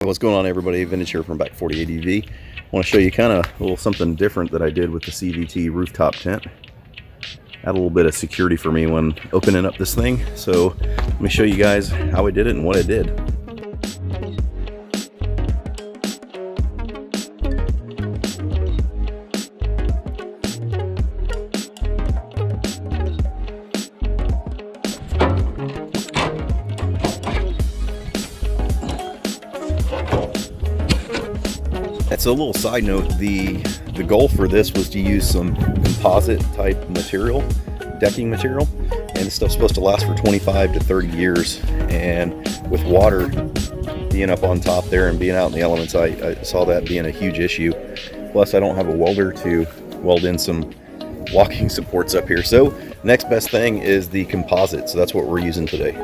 What's going on, everybody? Vintage here from Back 40 ADV. I want to show you kind of a little something different that I did with the CVT rooftop tent. Add a little bit of security for me when opening up this thing. So let me show you guys how I did it and what I did. So a little side note, the goal for this was to use some composite type material, decking material, and this stuff's supposed to last for 25 to 30 years. And with water being up on top there and being out in the elements, I saw that being a huge issue. Plus I don't have a welder to weld in some walking supports up here. So next best thing is the composite. So that's what we're using today.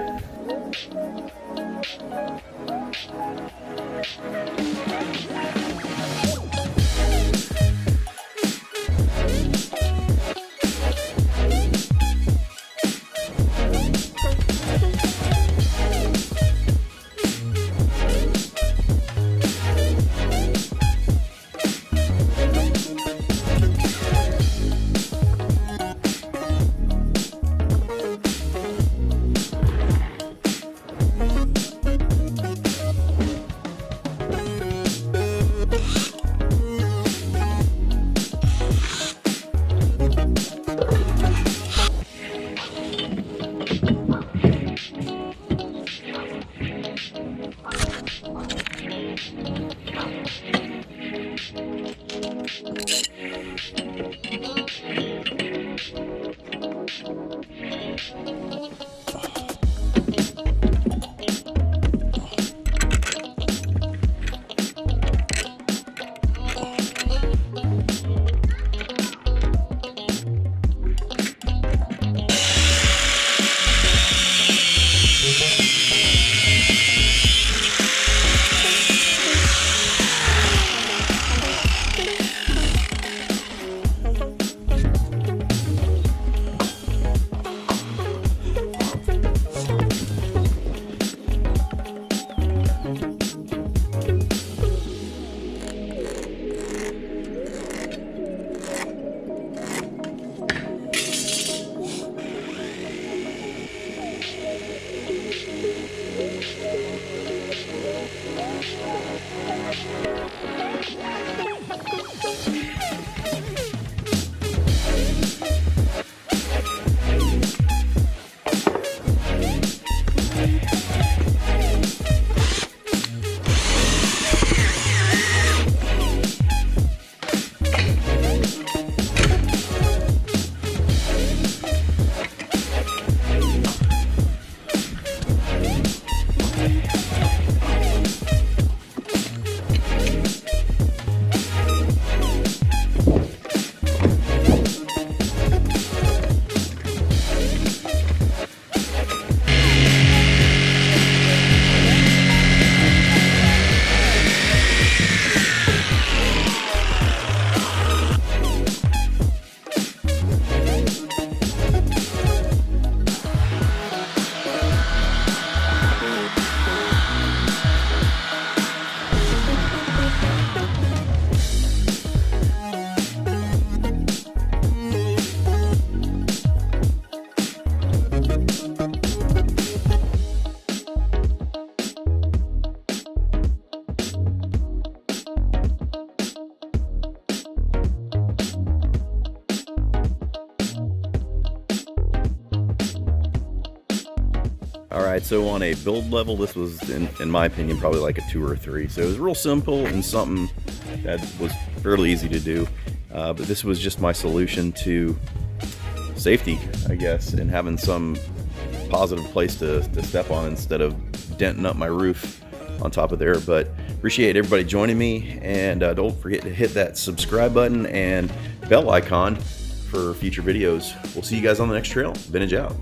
Alright, so on a build level, this was, in my opinion, probably like a 2 or 3. So it was real simple and something that was fairly easy to do. But this was just my solution to safety, I guess, and having some positive place to step on instead of denting up my roof on top of there. But appreciate everybody joining me, and don't forget to hit that subscribe button and bell icon for future videos. We'll see you guys on the next trail. Vintage out.